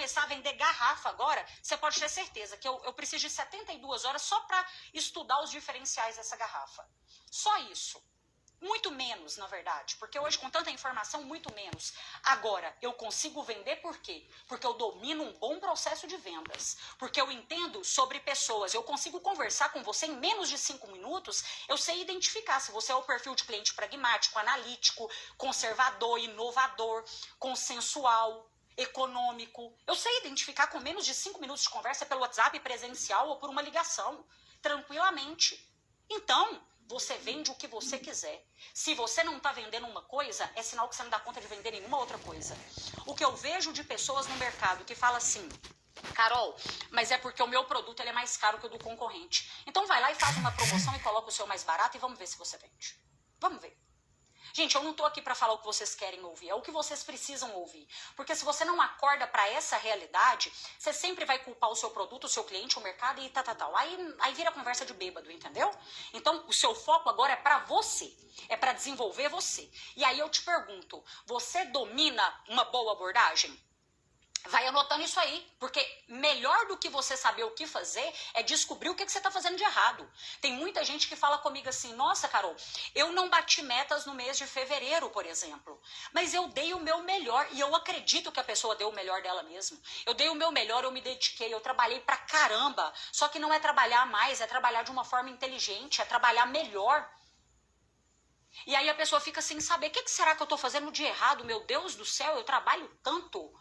começar a vender garrafa agora, você pode ter certeza que eu preciso de 72 horas só para estudar os diferenciais dessa garrafa. Só isso. Muito menos, na verdade, porque hoje com tanta informação, muito menos. Agora, eu consigo vender por quê? Porque eu domino um bom processo de vendas, porque eu entendo sobre pessoas, eu consigo conversar com você em menos de 5 minutos, eu sei identificar se você é o perfil de cliente pragmático, analítico, conservador, inovador, consensual, econômico. Eu sei identificar com menos de 5 minutos de conversa pelo WhatsApp presencial ou por uma ligação, tranquilamente. Então, você vende o que você quiser. Se você não está vendendo uma coisa, é sinal que você não dá conta de vender nenhuma outra coisa. O que eu vejo de pessoas no mercado que fala assim, Carol, mas é porque o meu produto ele é mais caro que o do concorrente. Então vai lá e faz uma promoção e coloca o seu mais barato e vamos ver se você vende. Vamos ver. Gente, eu não tô aqui para falar o que vocês querem ouvir, é o que vocês precisam ouvir. Porque se você não acorda para essa realidade, você sempre vai culpar o seu produto, o seu cliente, o mercado e tal. Aí vira conversa de bêbado, entendeu? Então, o seu foco agora é para você, é para desenvolver você. E aí eu te pergunto, você domina uma boa abordagem? Vai anotando isso aí, porque melhor do que você saber o que fazer é descobrir o que você está fazendo de errado. Tem muita gente que fala comigo assim, nossa, Carol, eu não bati metas no mês de fevereiro, por exemplo, mas eu dei o meu melhor e eu acredito que a pessoa deu o melhor dela mesmo. Eu dei o meu melhor, eu me dediquei, eu trabalhei pra caramba, só que não é trabalhar mais, é trabalhar de uma forma inteligente, é trabalhar melhor. E aí a pessoa fica sem saber, o que será que eu estou fazendo de errado? Meu Deus do céu, eu trabalho tanto.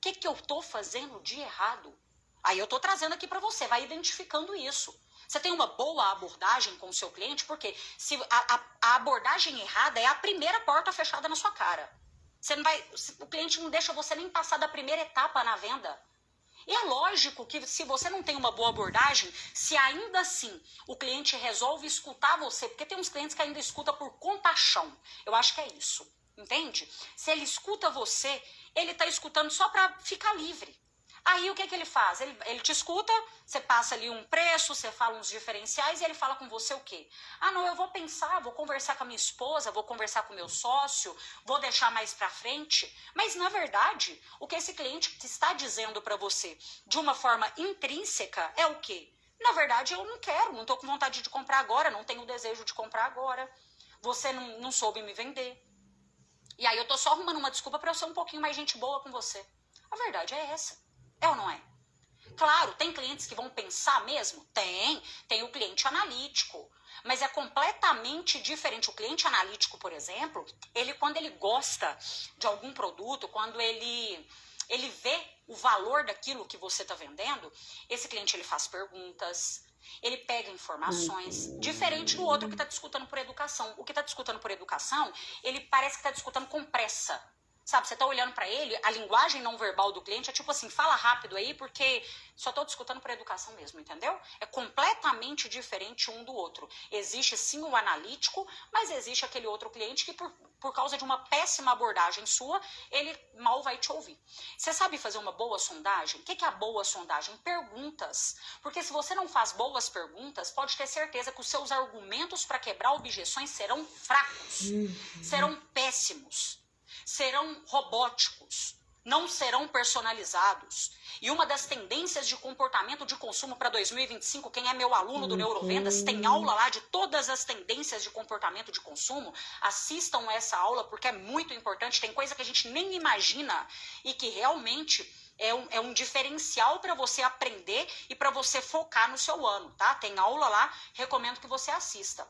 O que eu tô fazendo de errado? Aí eu tô trazendo aqui para você, vai identificando isso. Você tem uma boa abordagem com o seu cliente, porque se a abordagem errada é a primeira porta fechada na sua cara. Você não vai, o cliente não deixa você nem passar da primeira etapa na venda. E é lógico que se você não tem uma boa abordagem, se ainda assim o cliente resolve escutar você, porque tem uns clientes que ainda escutam por compaixão. Eu acho que é isso. Entende? Se ele escuta você, ele tá escutando só para ficar livre. Aí o que ele faz? Ele te escuta, você passa ali um preço, você fala uns diferenciais e ele fala com você o quê? Ah, não, eu vou pensar, vou conversar com a minha esposa, vou conversar com o meu sócio, vou deixar mais para frente. Mas, na verdade, o que esse cliente está dizendo para você de uma forma intrínseca é o quê? Na verdade, eu não quero, não tô com vontade de comprar agora, não tenho desejo de comprar agora. Você não soube me vender. E aí eu tô só arrumando uma desculpa para eu ser um pouquinho mais gente boa com você. A verdade é essa. É ou não é? Claro, tem clientes que vão pensar mesmo? Tem o cliente analítico. Mas é completamente diferente. O cliente analítico, por exemplo, quando ele gosta de algum produto, quando ele vê o valor daquilo que você está vendendo, esse cliente ele faz perguntas, ele pega informações, diferente do outro que está discutindo por educação. O que está discutindo por educação, ele parece que está discutindo com pressa. Sabe, você tá olhando para ele, a linguagem não verbal do cliente é tipo assim, fala rápido aí, porque só tô discutindo por educação mesmo, entendeu? É completamente diferente um do outro. Existe sim o analítico, mas existe aquele outro cliente que por causa de uma péssima abordagem sua, ele mal vai te ouvir. Você sabe fazer uma boa sondagem? O que é a boa sondagem? Perguntas. Porque se você não faz boas perguntas, pode ter certeza que os seus argumentos para quebrar objeções serão fracos, serão péssimos. Serão robóticos, não serão personalizados. E uma das tendências de comportamento de consumo para 2025, quem é meu aluno do Neurovendas, tem aula lá de todas as tendências de comportamento de consumo. Assistam essa aula porque é muito importante, tem coisa que a gente nem imagina e que realmente é um diferencial para você aprender e para você focar no seu ano, tá? Tem aula lá, recomendo que você assista.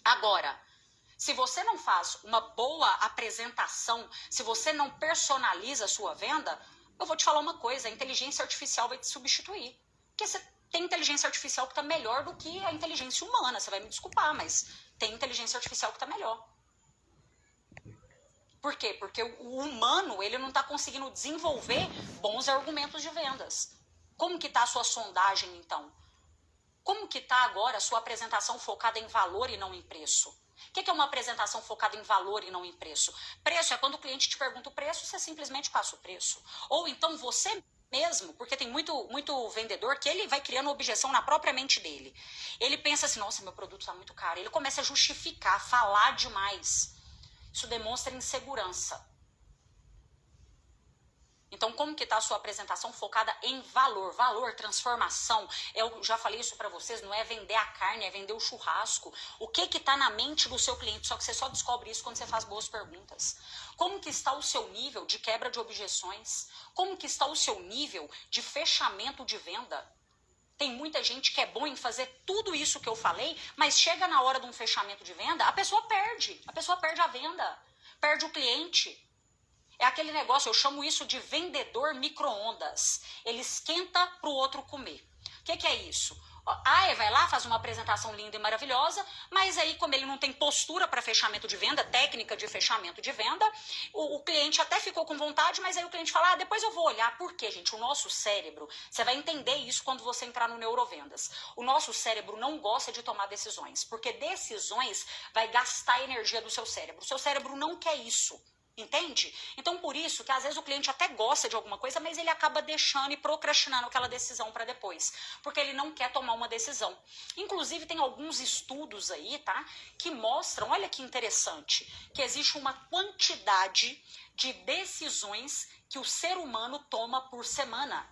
Agora, se você não faz uma boa apresentação, se você não personaliza a sua venda, eu vou te falar uma coisa, a inteligência artificial vai te substituir. Porque você tem inteligência artificial que está melhor do que a inteligência humana, você vai me desculpar, mas tem inteligência artificial que está melhor. Por quê? Porque o humano, ele não está conseguindo desenvolver bons argumentos de vendas. Como que está a sua sondagem, então? Como que está agora a sua apresentação focada em valor e não em preço? O que é uma apresentação focada em valor e não em preço? Preço é quando o cliente te pergunta o preço, você simplesmente passa o preço. Ou então você mesmo, porque tem muito vendedor que ele vai criando objeção na própria mente dele. Ele pensa assim, nossa, meu produto está muito caro. Ele começa a justificar, falar demais. Isso demonstra insegurança. Então, como que está a sua apresentação focada em valor? Valor, transformação. Eu já falei isso para vocês, não é vender a carne, é vender o churrasco. O que está na mente do seu cliente? Só que você só descobre isso quando você faz boas perguntas. Como que está o seu nível de quebra de objeções? Como que está o seu nível de fechamento de venda? Tem muita gente que é bom em fazer tudo isso que eu falei, mas chega na hora de um fechamento de venda, a pessoa perde a venda, perde o cliente. É aquele negócio, eu chamo isso de vendedor micro-ondas. Ele esquenta para o outro comer. O que é isso? Ah, vai lá, faz uma apresentação linda e maravilhosa, mas aí como ele não tem postura para fechamento de venda, técnica de fechamento de venda, o cliente até ficou com vontade, mas aí o cliente fala, depois eu vou olhar. Por quê, gente? O nosso cérebro, você vai entender isso quando você entrar no Neurovendas. O nosso cérebro não gosta de tomar decisões, porque decisões vai gastar a energia do seu cérebro. O seu cérebro não quer isso. Entende? Então, por isso que às vezes o cliente até gosta de alguma coisa, mas ele acaba deixando e procrastinando aquela decisão para depois, porque ele não quer tomar uma decisão. Inclusive, tem alguns estudos aí, tá? Que mostram, olha que interessante, que existe uma quantidade de decisões que o ser humano toma por semana.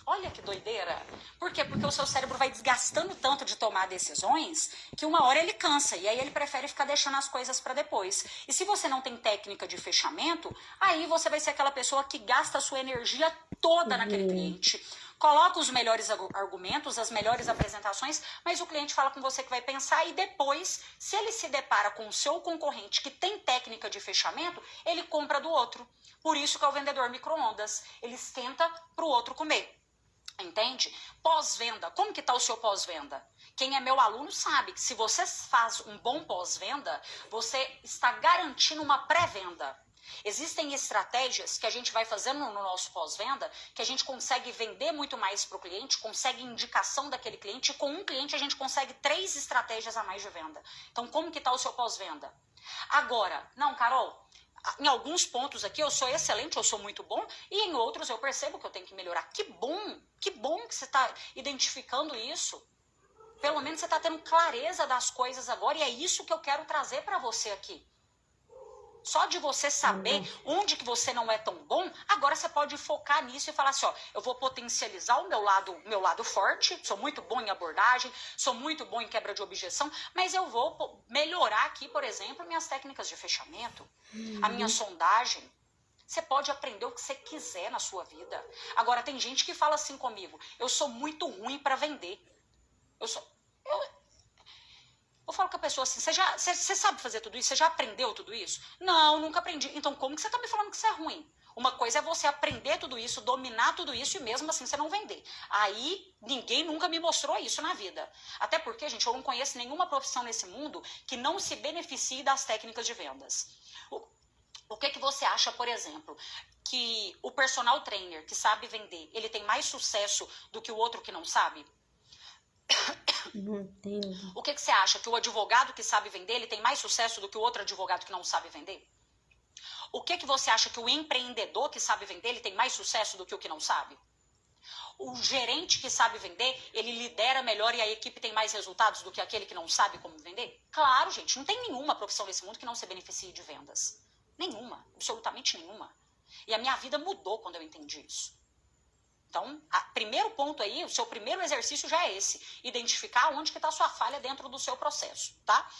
Olha que doideira. Por quê? Porque o seu cérebro vai desgastando tanto de tomar decisões que uma hora ele cansa e aí ele prefere ficar deixando as coisas para depois. E se você não tem técnica de fechamento, aí você vai ser aquela pessoa que gasta a sua energia toda naquele cliente. Coloca os melhores argumentos, as melhores apresentações, mas o cliente fala com você que vai pensar e depois, se ele se depara com o seu concorrente que tem técnica de fechamento, ele compra do outro. Por isso que é o vendedor micro-ondas. Ele esquenta para o outro comer. Entende? Pós-venda. Como que está o seu pós-venda? Quem é meu aluno sabe que se você faz um bom pós-venda, você está garantindo uma pré-venda. Existem estratégias que a gente vai fazendo no nosso pós-venda, que a gente consegue vender muito mais para o cliente, consegue indicação daquele cliente, e com um cliente a gente consegue 3 estratégias a mais de venda. Então, como que está o seu pós-venda? Agora, não, Carol, em alguns pontos aqui eu sou excelente, eu sou muito bom, e em outros eu percebo que eu tenho que melhorar. Que bom que você está identificando isso. Pelo menos você está tendo clareza das coisas agora, e é isso que eu quero trazer para você aqui. Só de você saber onde que você não é tão bom, agora você pode focar nisso e falar assim, ó, eu vou potencializar o meu lado forte, sou muito bom em abordagem, sou muito bom em quebra de objeção, mas eu vou melhorar aqui, por exemplo, minhas técnicas de fechamento, a minha sondagem. Você pode aprender o que você quiser na sua vida. Agora, tem gente que fala assim comigo, eu sou muito ruim para vender. Eu falo com a pessoa assim, você sabe fazer tudo isso? Você já aprendeu tudo isso? Não, nunca aprendi. Então, como que você está me falando que você é ruim? Uma coisa é você aprender tudo isso, dominar tudo isso e mesmo assim você não vender. Aí, ninguém nunca me mostrou isso na vida. Até porque, gente, eu não conheço nenhuma profissão nesse mundo que não se beneficie das técnicas de vendas. O que você acha, por exemplo, que o personal trainer que sabe vender, ele tem mais sucesso do que o outro que não sabe? Não entendo. O que você acha? Que o advogado que sabe vender, ele tem mais sucesso do que o outro advogado que não sabe vender? O que você acha? Que o empreendedor que sabe vender, ele tem mais sucesso do que o que não sabe? O gerente que sabe vender, ele lidera melhor e a equipe tem mais resultados do que aquele que não sabe como vender? Claro, gente, não tem nenhuma profissão nesse mundo que não se beneficie de vendas. Nenhuma, absolutamente nenhuma. E a minha vida mudou quando eu entendi isso. Então, o primeiro ponto aí, o seu primeiro exercício já é esse. Identificar onde que está a sua falha dentro do seu processo, tá?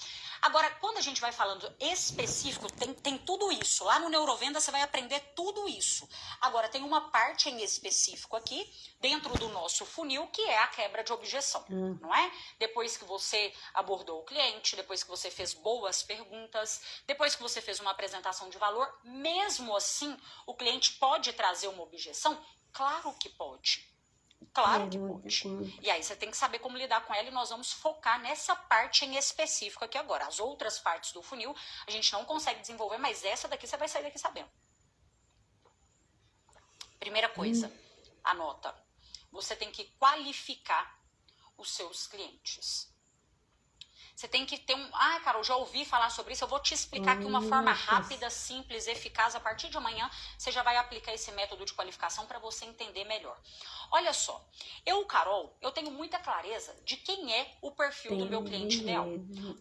Agora, quando a gente vai falando específico, tem tudo isso. Lá no Neurovenda você vai aprender tudo isso. Agora, tem uma parte em específico aqui, dentro do nosso funil, que é a quebra de objeção, não é? Depois que você abordou o cliente, depois que você fez boas perguntas, depois que você fez uma apresentação de valor, mesmo assim, o cliente pode trazer uma objeção? Claro que pode. Claro que pode. E aí você tem que saber como lidar com ela e nós vamos focar nessa parte em específico aqui agora. As outras partes do funil a gente não consegue desenvolver, mas essa daqui você vai sair daqui sabendo. Primeira coisa, anota. Você tem que qualificar os seus clientes. Você tem que ter Carol, já ouvi falar sobre isso, eu vou te explicar aqui uma forma rápida, simples, eficaz. A partir de amanhã, você já vai aplicar esse método de qualificação para você entender melhor. Olha só, Carol, eu tenho muita clareza de quem é o perfil do meu cliente ideal.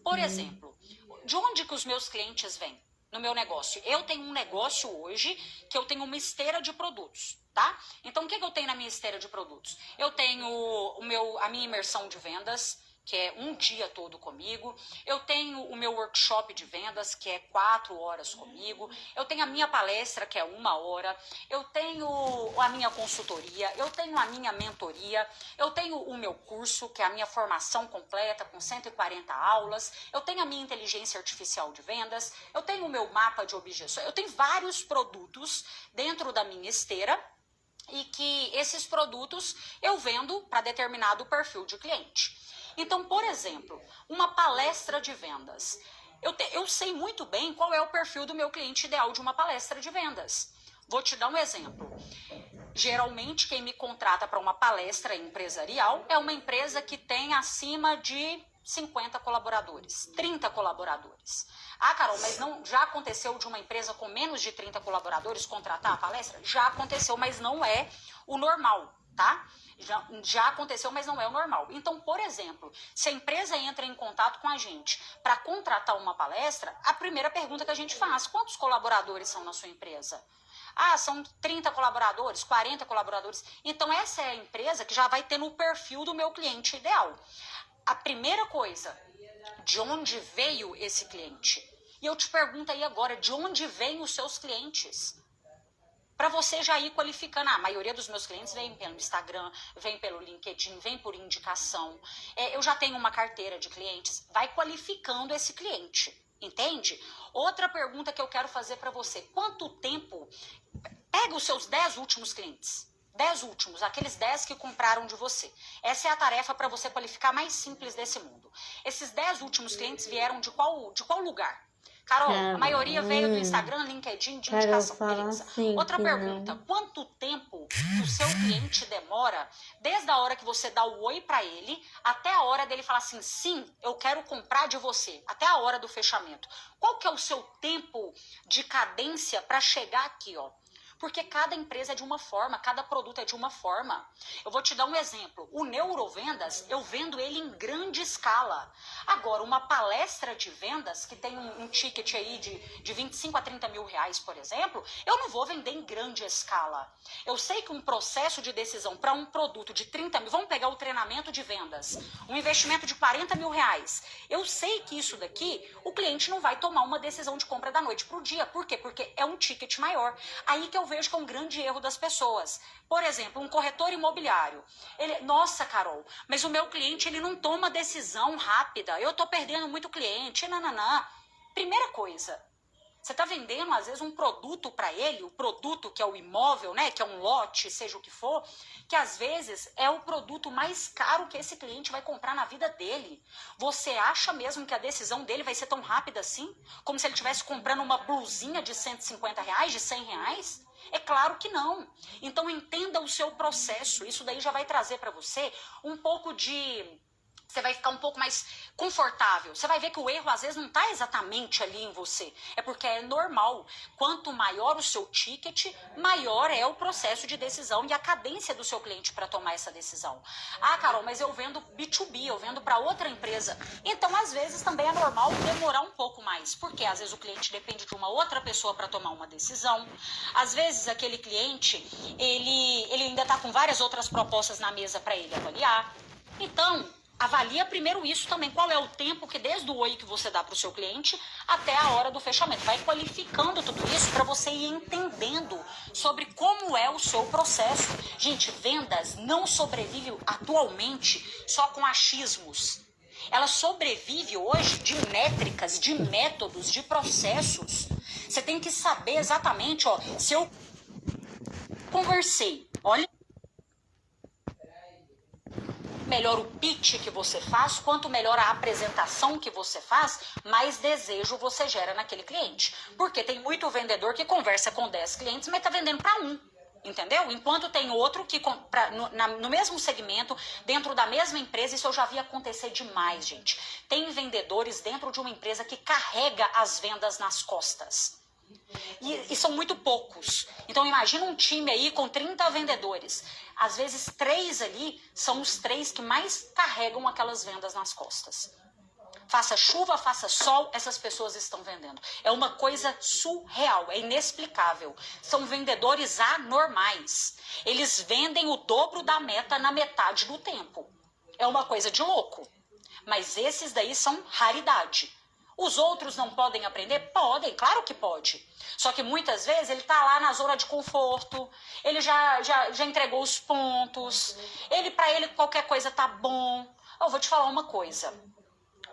Por exemplo, de onde que os meus clientes vêm? no meu negócio. Eu tenho um negócio hoje que eu tenho uma esteira de produtos, tá? Então, o que eu tenho na minha esteira de produtos? Eu tenho a minha imersão de vendas, que é um dia todo comigo. Eu tenho o meu workshop de vendas, que é 4 horas comigo. Eu tenho a minha palestra, que é 1 hora. Eu tenho a minha consultoria. Eu tenho a minha mentoria. Eu tenho o meu curso, que é a minha formação completa, com 140 aulas. Eu tenho a minha inteligência artificial de vendas. Eu tenho o meu mapa de objeções. Eu tenho vários produtos dentro da minha esteira, e que esses produtos eu vendo para determinado perfil de cliente. Então, por exemplo, uma palestra de vendas. Eu sei muito bem qual é o perfil do meu cliente ideal de uma palestra de vendas. Vou te dar um exemplo. Geralmente, quem me contrata para uma palestra empresarial é uma empresa que tem acima de 50 colaboradores, 30 colaboradores. Ah, Carol, mas não, já aconteceu de uma empresa com menos de 30 colaboradores contratar a palestra? Já aconteceu, mas não é o normal, tá? Já aconteceu, mas não é o normal. Então, por exemplo, se a empresa entra em contato com a gente para contratar uma palestra, a primeira pergunta que a gente faz: quantos colaboradores são na sua empresa? Ah, são 30 colaboradores, 40 colaboradores. Então, essa é a empresa que já vai ter no perfil do meu cliente ideal. A primeira coisa, de onde veio esse cliente? E eu te pergunto aí agora, de onde vêm os seus clientes? Para você já ir qualificando. A maioria dos meus clientes vem pelo Instagram, vem pelo LinkedIn, vem por indicação. Eu já tenho uma carteira de clientes. Vai qualificando esse cliente, entende? Outra pergunta que eu quero fazer para você: quanto tempo... Pega os seus 10 últimos clientes. 10 últimos, aqueles 10 que compraram de você. Essa é a tarefa para você qualificar mais simples desse mundo. Esses 10 últimos clientes vieram de qual lugar? Carol, a maioria veio do Instagram, LinkedIn, de indicação. Beleza. Assim, outra pergunta: quanto tempo o seu cliente demora desde a hora que você dá o oi para ele até a hora dele falar assim: sim, eu quero comprar de você, até a hora do fechamento? Qual que é o seu tempo de cadência para chegar aqui, ó? Porque cada empresa é de uma forma, cada produto é de uma forma. Eu vou te dar um exemplo. O Neurovendas, eu vendo ele em grande escala. Agora, uma palestra de vendas, que tem um ticket aí de 25 a 30 mil reais, por exemplo, eu não vou vender em grande escala. Eu sei que um processo de decisão para um produto de 30 mil, vamos pegar o treinamento de vendas, um investimento de 40 mil reais. Eu sei que isso daqui, o cliente não vai tomar uma decisão de compra da noite para o dia. Por quê? Porque é um ticket maior. Aí que eu vejo que é um grande erro das pessoas. Por exemplo, um corretor imobiliário. Nossa, Carol, mas o meu cliente ele não toma decisão rápida. Eu estou perdendo muito cliente. Nananã. Primeira coisa, você está vendendo, às vezes, um produto para ele, o produto que é o imóvel, né, que é um lote, seja o que for, que às vezes é o produto mais caro que esse cliente vai comprar na vida dele. Você acha mesmo que a decisão dele vai ser tão rápida assim? Como se ele estivesse comprando uma blusinha de 150 reais, de 100 reais? É claro que não. Então, entenda o seu processo. Isso daí já vai trazer para você um pouco de... Você vai ficar um pouco mais confortável. Você vai ver que o erro, às vezes, não está exatamente ali em você. É porque é normal. Quanto maior o seu ticket, maior é o processo de decisão e a cadência do seu cliente para tomar essa decisão. Ah, Carol, mas eu vendo B2B, eu vendo para outra empresa. Então, às vezes, também é normal demorar um pouco mais. Porque, às vezes, o cliente depende de uma outra pessoa para tomar uma decisão. Às vezes, aquele cliente, ele ainda está com várias outras propostas na mesa para ele avaliar. Então... avalia primeiro isso também, qual é o tempo que desde o oi que você dá para o seu cliente até a hora do fechamento. Vai qualificando tudo isso para você ir entendendo sobre como é o seu processo. Gente, vendas não sobrevive atualmente só com achismos. Ela sobrevive hoje de métricas, de métodos, de processos. Você tem que saber exatamente, ó, se eu conversei, olha... melhor o pitch que você faz, quanto melhor a apresentação que você faz, mais desejo você gera naquele cliente. Porque tem muito vendedor que conversa com 10 clientes, mas está vendendo para um, entendeu? Enquanto tem outro que, no mesmo segmento, dentro da mesma empresa, isso eu já vi acontecer demais, gente. Tem vendedores dentro de uma empresa que carrega as vendas nas costas. E são muito poucos. Então imagina um time aí com 30 vendedores. Às vezes 3 ali são os 3 que mais carregam aquelas vendas nas costas. Faça chuva, faça sol, essas pessoas estão vendendo. É uma coisa surreal, é inexplicável. São vendedores anormais. Eles vendem o dobro da meta na metade do tempo. É uma coisa de louco. Mas esses daí são raridade. Os outros não podem aprender? Podem, claro que pode. Só que muitas vezes ele está lá na zona de conforto, ele já entregou os pontos, para ele qualquer coisa tá bom. Eu vou te falar uma coisa.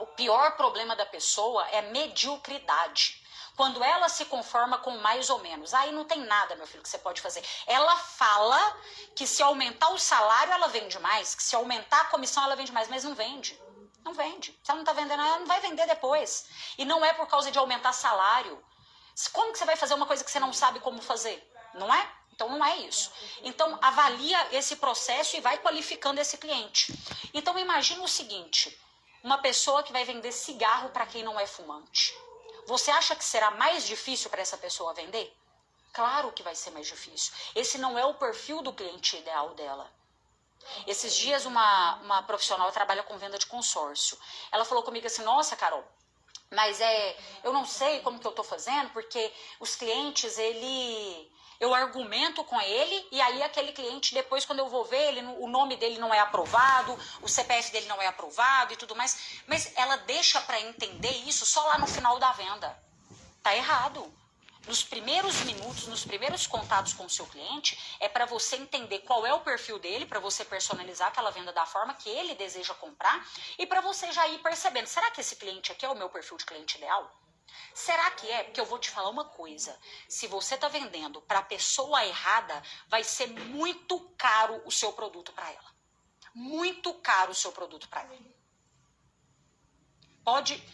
O pior problema da pessoa é mediocridade. Quando ela se conforma com mais ou menos. Aí não tem nada, meu filho, que você pode fazer. Ela fala que se aumentar o salário, ela vende mais. Que se aumentar a comissão, ela vende mais. Mas não vende. Não vende. Se ela não está vendendo, ela não vai vender depois. E não é por causa de aumentar salário. Como que você vai fazer uma coisa que você não sabe como fazer? Não é? Então não é isso. Então avalia esse processo e vai qualificando esse cliente. Então imagina o seguinte... Uma pessoa que vai vender cigarro para quem não é fumante. Você acha que será mais difícil para essa pessoa vender? Claro que vai ser mais difícil. Esse não é o perfil do cliente ideal dela. Esses dias uma profissional trabalha com venda de consórcio. Ela falou comigo assim, nossa, Carol, mas eu não sei como que eu tô fazendo, porque os clientes, eu argumento com ele e aí aquele cliente, depois quando eu vou ver, o nome dele não é aprovado, o CPF dele não é aprovado e tudo mais. Mas ela deixa para entender isso só lá no final da venda. Tá errado. Nos primeiros minutos, nos primeiros contatos com o seu cliente, é para você entender qual é o perfil dele, para você personalizar aquela venda da forma que ele deseja comprar e para você já ir percebendo, será que esse cliente aqui é o meu perfil de cliente ideal? Será que é? Porque eu vou te falar uma coisa. Se você está vendendo para a pessoa errada, vai ser muito caro o seu produto para ela. Muito caro o seu produto para ela.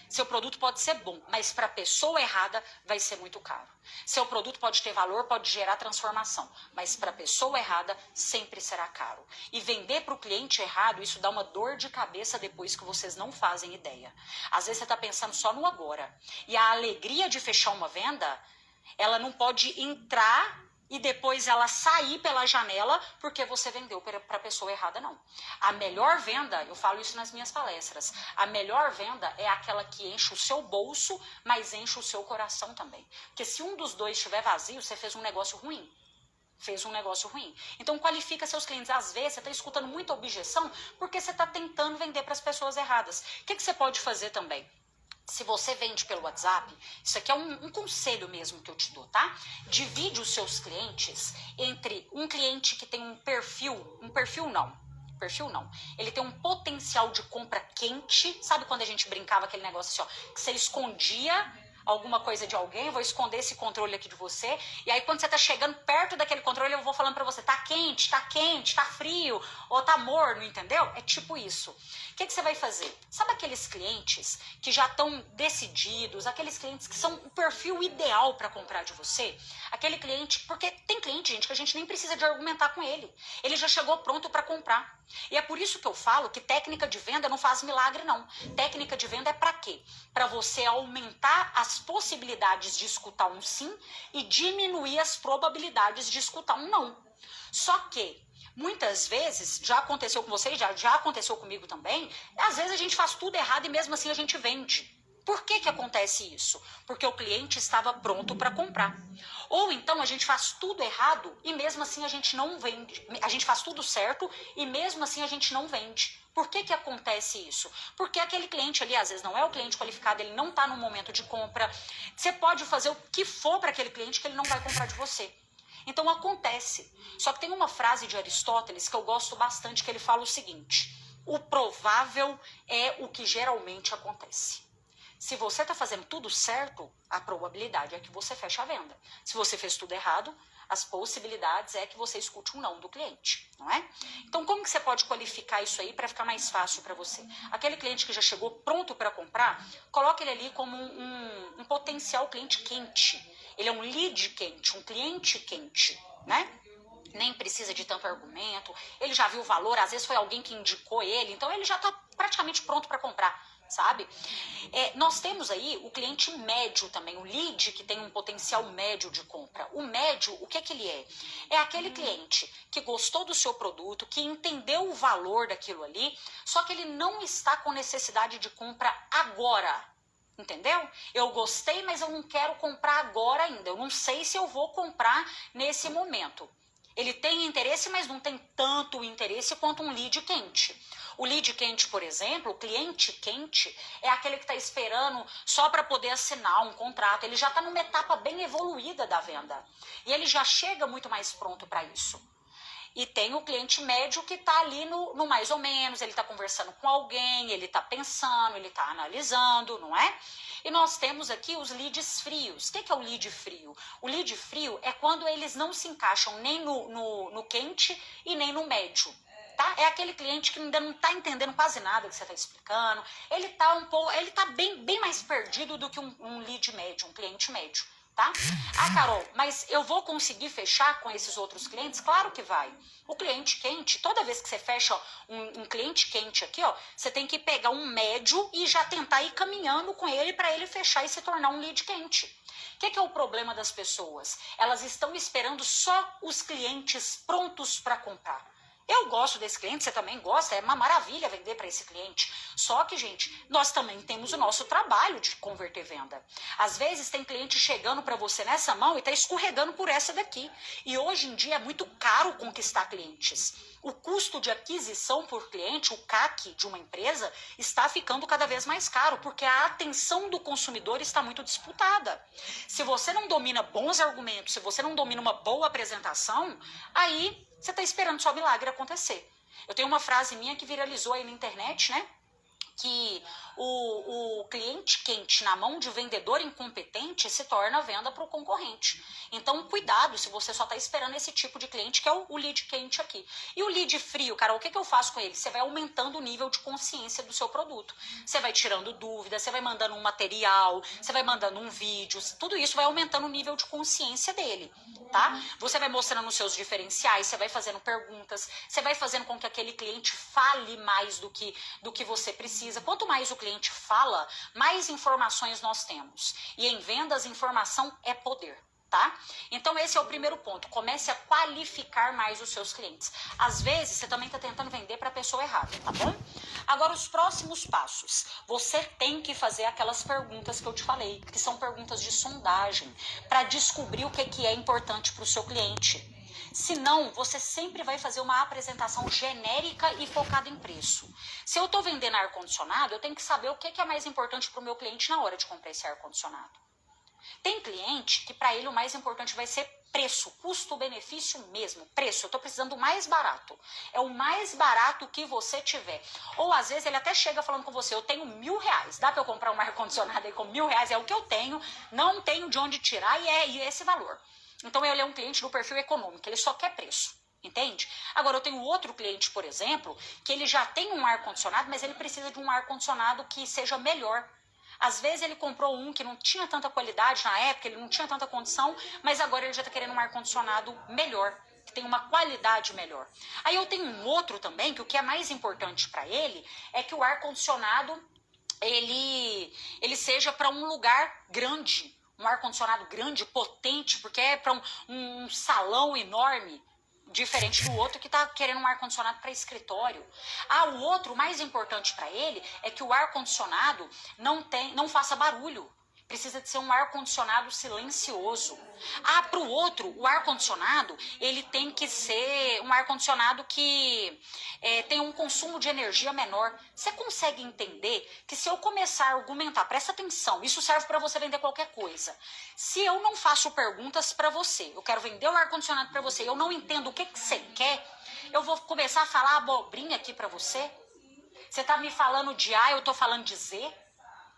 Seu produto pode ser bom, mas para a pessoa errada vai ser muito caro. Seu produto pode ter valor, pode gerar transformação, mas para a pessoa errada sempre será caro. E vender para o cliente errado, isso dá uma dor de cabeça depois que vocês não fazem ideia. Às vezes você está pensando só no agora. E a alegria de fechar uma venda, ela não pode entrar e depois ela sair pela janela porque você vendeu para a pessoa errada, não. A melhor venda, eu falo isso nas minhas palestras, a melhor venda é aquela que enche o seu bolso, mas enche o seu coração também. Porque se um dos dois estiver vazio, você fez um negócio ruim. Então qualifica seus clientes. Às vezes você está escutando muita objeção porque você está tentando vender para as pessoas erradas. O que você pode fazer também? Se você vende pelo WhatsApp, isso aqui é um conselho mesmo que eu te dou, tá? Divide os seus clientes entre um cliente que tem um perfil não. Ele tem um potencial de compra quente. Sabe quando a gente brincava aquele negócio assim, ó, que você escondia alguma coisa de alguém, eu vou esconder esse controle aqui de você, e aí quando você tá chegando perto daquele controle, eu vou falando pra você, tá quente, tá frio, ou tá morno, entendeu? É tipo isso. O que você vai fazer? Sabe aqueles clientes que já estão decididos, aqueles clientes que são o perfil ideal para comprar de você? Aquele cliente, porque tem cliente, gente, que a gente nem precisa de argumentar com ele. Ele já chegou pronto para comprar. E é por isso que eu falo que técnica de venda não faz milagre, não. Técnica de venda é para quê? Para você aumentar as possibilidades de escutar um sim e diminuir as probabilidades de escutar um não. Só que muitas vezes, já aconteceu com vocês, já aconteceu comigo também, às vezes a gente faz tudo errado e mesmo assim a gente vende. Por que acontece isso? Porque o cliente estava pronto para comprar. Ou então a gente faz tudo errado e mesmo assim a gente não vende. A gente faz tudo certo e mesmo assim a gente não vende. Por que acontece isso? Porque aquele cliente ali, às vezes, não é o cliente qualificado, ele não está no momento de compra. Você pode fazer o que for para aquele cliente que ele não vai comprar de você. Então acontece. Só que tem uma frase de Aristóteles que eu gosto bastante, que ele fala o seguinte: o provável é o que geralmente acontece. Se você está fazendo tudo certo, a probabilidade é que você feche a venda. Se você fez tudo errado, as possibilidades é que você escute um não do cliente, não é? Então, como que você pode qualificar isso aí para ficar mais fácil para você? Aquele cliente que já chegou pronto para comprar, coloque ele ali como um potencial cliente quente. Ele é um lead quente, um cliente quente, né? Nem precisa de tanto argumento, ele já viu o valor, às vezes foi alguém que indicou ele, então ele já está praticamente pronto para comprar. sabe? Nós temos aí o cliente médio também, o lead que tem um potencial médio de compra. O médio, o que que ele é? É aquele cliente que gostou do seu produto, que entendeu o valor daquilo ali, só que ele não está com necessidade de compra agora. Entendeu? Eu gostei, mas eu não quero comprar agora ainda. Eu não sei se eu vou comprar nesse momento. Ele tem interesse, mas não tem tanto interesse quanto um lead quente. O lead quente, por exemplo, o cliente quente, é aquele que está esperando só para poder assinar um contrato. Ele já está numa etapa bem evoluída da venda. E ele já chega muito mais pronto para isso. E tem o cliente médio que está ali no mais ou menos, ele está conversando com alguém, ele está pensando, ele está analisando, não é? E nós temos aqui os leads frios. O que é o lead frio? O lead frio é quando eles não se encaixam nem no quente e nem no médio. Tá? É aquele cliente que ainda não está entendendo quase nada que você está explicando. Ele está bem mais perdido do que um lead médio, um cliente médio. Tá? Ah, Carol, mas eu vou conseguir fechar com esses outros clientes? Claro que vai. O cliente quente, toda vez que você fecha um cliente quente aqui, ó, você tem que pegar um médio e já tentar ir caminhando com ele para ele fechar e se tornar um lead quente. O que é o problema das pessoas? Elas estão esperando só os clientes prontos para comprar. Eu gosto desse cliente, você também gosta, é uma maravilha vender para esse cliente. Só que, gente, nós também temos o nosso trabalho de converter venda. Às vezes tem cliente chegando para você nessa mão e está escorregando por essa daqui. E hoje em dia é muito caro conquistar clientes. O custo de aquisição por cliente, o CAC de uma empresa, está ficando cada vez mais caro, porque a atenção do consumidor está muito disputada. Se você não domina bons argumentos, se você não domina uma boa apresentação, aí você está esperando só milagre acontecer. Eu tenho uma frase minha que viralizou aí na internet, né? Que o cliente quente na mão de vendedor incompetente se torna venda para o concorrente. Então, cuidado se você só está esperando esse tipo de cliente, que é o lead quente aqui. E o lead frio, cara, o que eu faço com ele? Você vai aumentando o nível de consciência do seu produto. Você vai tirando dúvidas, você vai mandando um material, você vai mandando um vídeo, tudo isso vai aumentando o nível de consciência dele, tá? Você vai mostrando os seus diferenciais, você vai fazendo perguntas, você vai fazendo com que aquele cliente fale mais do que você precisa. Quanto mais o cliente fala, mais informações nós temos. E em vendas, informação é poder, tá? Então esse é o primeiro ponto. Comece a qualificar mais os seus clientes. Às vezes, você também está tentando vender para a pessoa errada, tá bom? Agora, os próximos passos. Você tem que fazer aquelas perguntas que eu te falei, que são perguntas de sondagem, para descobrir o que é importante para o seu cliente. Senão, você sempre vai fazer uma apresentação genérica e focada em preço. Se eu estou vendendo ar-condicionado, eu tenho que saber o que é mais importante para o meu cliente na hora de comprar esse ar-condicionado. Tem cliente que para ele o mais importante vai ser preço, custo-benefício mesmo, preço. Eu estou precisando do mais barato. É o mais barato que você tiver. Ou às vezes ele até chega falando com você, eu tenho R$1.000, dá para eu comprar um ar-condicionado aí com R$1.000? É o que eu tenho, não tenho de onde tirar e é esse valor. Então ele é um cliente do perfil econômico, ele só quer preço, entende? Agora eu tenho outro cliente, por exemplo, que ele já tem um ar-condicionado, mas ele precisa de um ar-condicionado que seja melhor. Às vezes ele comprou um que não tinha tanta qualidade na época, ele não tinha tanta condição, mas agora ele já está querendo um ar-condicionado melhor, que tem uma qualidade melhor. Aí eu tenho um outro também, que o que é mais importante para ele é que o ar-condicionado ele seja para um lugar grande. Um ar-condicionado grande, potente, porque é para um salão enorme, diferente do outro que está querendo um ar-condicionado para escritório. O outro, o mais importante para ele, é que o ar-condicionado não faça barulho. Precisa de ser um ar-condicionado silencioso. Para o outro, o ar-condicionado, ele tem que ser um ar-condicionado que tem um consumo de energia menor. Você consegue entender que se eu começar a argumentar, presta atenção, isso serve para você vender qualquer coisa. Se eu não faço perguntas para você, eu quero vender o ar-condicionado para você, eu não entendo o que você quer, eu vou começar a falar abobrinha aqui para você? Você está me falando de A, eu estou falando de Z?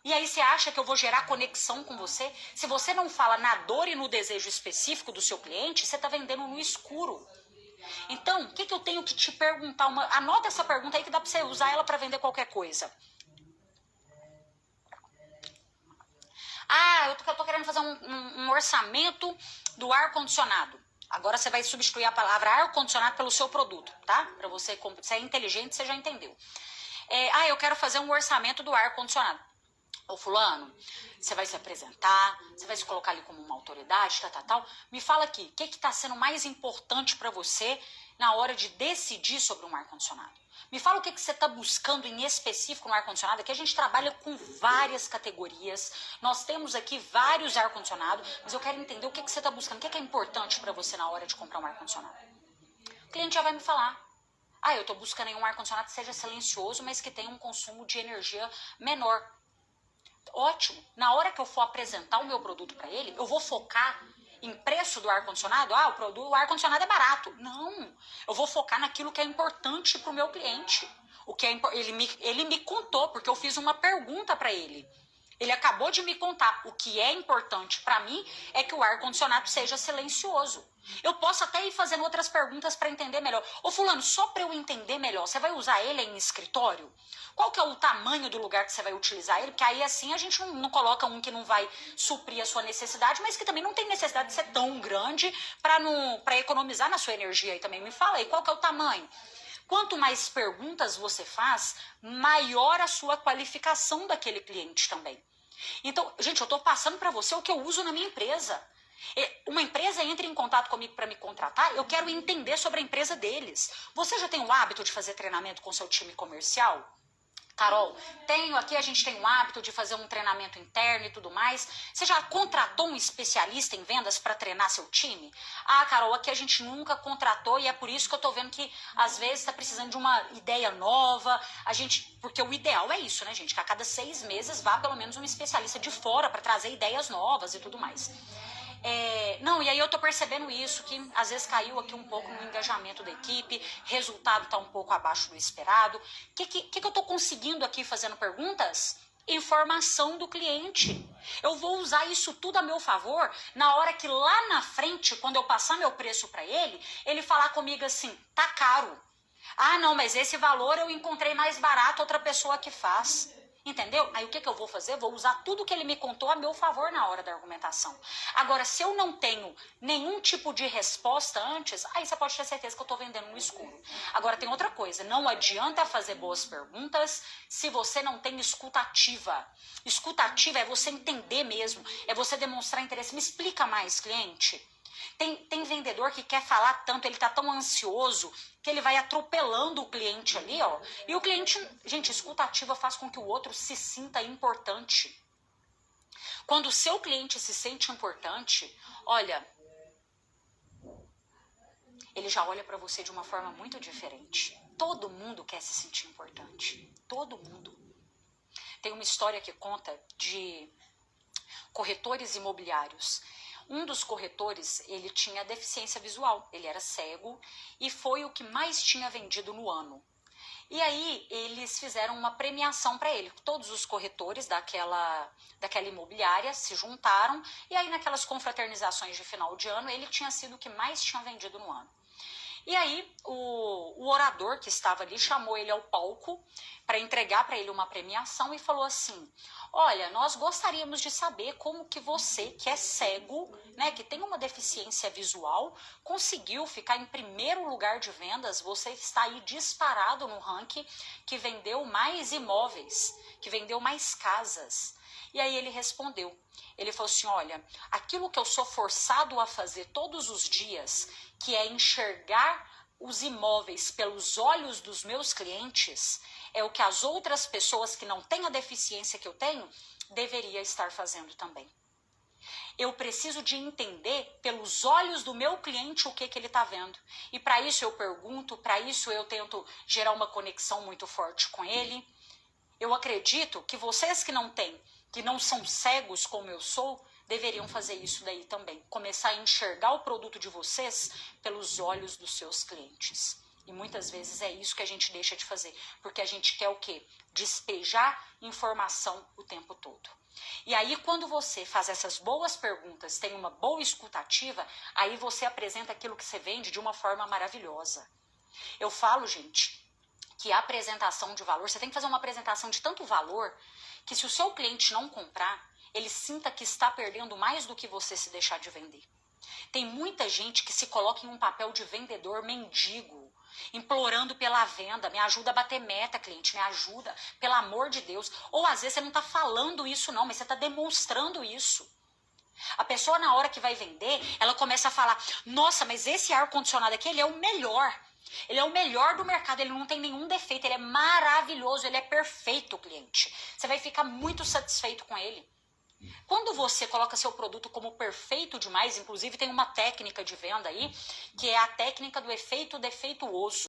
E aí você acha que eu vou gerar conexão com você? Se você não fala na dor e no desejo específico do seu cliente, você está vendendo no escuro. Então, o que eu tenho que te perguntar? Anota essa pergunta aí que dá para você usar ela para vender qualquer coisa. Eu tô querendo fazer um orçamento do ar-condicionado. Agora você vai substituir a palavra ar-condicionado pelo seu produto, tá? Para você é inteligente, você já entendeu. Eu quero fazer um orçamento do ar-condicionado. Ô fulano, você vai se apresentar, você vai se colocar ali como uma autoridade, tal. Me fala aqui, o que está sendo mais importante para você na hora de decidir sobre um ar-condicionado? Me fala o que você está buscando em específico no ar-condicionado. Aqui a gente trabalha com várias categorias, nós temos aqui vários ar-condicionados, mas eu quero entender o que você está buscando, o que é importante para você na hora de comprar um ar-condicionado. O cliente já vai me falar. Eu estou buscando aí um ar-condicionado que seja silencioso, mas que tenha um consumo de energia menor. Ótimo, na hora que eu for apresentar o meu produto para ele, eu vou focar em preço do ar-condicionado. O ar-condicionado é barato. Não, eu vou focar naquilo que é importante para o meu cliente. Ele me contou, porque eu fiz uma pergunta para ele. Ele acabou de me contar. O que é importante para mim é que o ar-condicionado seja silencioso. Eu posso até ir fazendo outras perguntas para entender melhor. Ô fulano, só para eu entender melhor, você vai usar ele em escritório? Qual que é o tamanho do lugar que você vai utilizar ele? Porque aí assim a gente não coloca um que não vai suprir a sua necessidade, mas que também não tem necessidade de ser tão grande para economizar na sua energia. E também me fala aí, qual que é o tamanho? Quanto mais perguntas você faz, maior a sua qualificação daquele cliente também. Então, gente, eu estou passando para você o que eu uso na minha empresa. Uma empresa entra em contato comigo para me contratar, eu quero entender sobre a empresa deles. Você já tem o hábito de fazer treinamento com seu time comercial? Carol, a gente tem um hábito de fazer um treinamento interno e tudo mais. Você já contratou um especialista em vendas para treinar seu time? Carol, aqui a gente nunca contratou e é por isso que eu tô vendo que às vezes está precisando de uma ideia nova. Porque o ideal é isso, né, gente? Que a cada 6 meses vá pelo menos um especialista de fora para trazer ideias novas e tudo mais. E aí eu tô percebendo isso, que às vezes caiu aqui um pouco no engajamento da equipe, resultado tá um pouco abaixo do esperado. O que eu tô conseguindo aqui fazendo perguntas? Informação do cliente. Eu vou usar isso tudo a meu favor na hora que lá na frente, quando eu passar meu preço para ele falar comigo assim, tá caro. Não, mas esse valor eu encontrei mais barato, outra pessoa que faz. Entendeu? Aí o que eu vou fazer? Vou usar tudo que ele me contou a meu favor na hora da argumentação. Agora, se eu não tenho nenhum tipo de resposta antes, aí você pode ter certeza que eu estou vendendo no escuro. Agora, tem outra coisa. Não adianta fazer boas perguntas se você não tem escuta ativa. Escuta ativa é você entender mesmo, é você demonstrar interesse. Me explica mais, cliente. Tem vendedor que quer falar tanto, ele tá tão ansioso que ele vai atropelando o cliente ali, ó. E o cliente, gente, escuta ativa faz com que o outro se sinta importante. Quando o seu cliente se sente importante, olha, ele já olha para você de uma forma muito diferente. Todo mundo quer se sentir importante. Todo mundo. Tem uma história que conta de corretores imobiliários. Um dos corretores, ele tinha deficiência visual, ele era cego e foi o que mais tinha vendido no ano. E aí eles fizeram uma premiação para ele. Todos os corretores daquela imobiliária se juntaram e aí naquelas confraternizações de final de ano ele tinha sido o que mais tinha vendido no ano. E aí o orador que estava ali chamou ele ao palco para entregar para ele uma premiação e falou assim: olha, nós gostaríamos de saber como que você, que é cego, né, que tem uma deficiência visual, conseguiu ficar em primeiro lugar de vendas. Você está aí disparado no ranking que vendeu mais imóveis, que vendeu mais casas. E aí ele respondeu, ele falou assim: olha, aquilo que eu sou forçado a fazer todos os dias, que é enxergar os imóveis pelos olhos dos meus clientes, é o que as outras pessoas que não têm a deficiência que eu tenho, deveria estar fazendo também. Eu preciso de entender pelos olhos do meu cliente o que ele está vendo. E para isso eu pergunto, para isso eu tento gerar uma conexão muito forte com ele. Eu acredito que vocês que não são cegos como eu sou, deveriam fazer isso daí também. Começar a enxergar o produto de vocês pelos olhos dos seus clientes. E muitas vezes é isso que a gente deixa de fazer. Porque a gente quer o quê? Despejar informação o tempo todo. E aí quando você faz essas boas perguntas, tem uma boa escutativa, aí você apresenta aquilo que você vende de uma forma maravilhosa. Eu falo, gente, que a apresentação de valor, você tem que fazer uma apresentação de tanto valor, que se o seu cliente não comprar, ele sinta que está perdendo mais do que você se deixar de vender. Tem muita gente que se coloca em um papel de vendedor mendigo. implorando pela venda, me ajuda a bater meta, cliente, me ajuda, pelo amor de Deus. Ou às vezes você não está falando isso não, mas você está demonstrando isso. A pessoa na hora que vai vender, ela começa a falar, nossa, mas esse ar-condicionado aqui, ele é o melhor. Ele é o melhor do mercado, ele não tem nenhum defeito, ele é maravilhoso, ele é perfeito, cliente. Você vai ficar muito satisfeito com ele. Quando você coloca seu produto como perfeito demais, inclusive tem uma técnica de venda aí, que é a técnica do efeito defeituoso.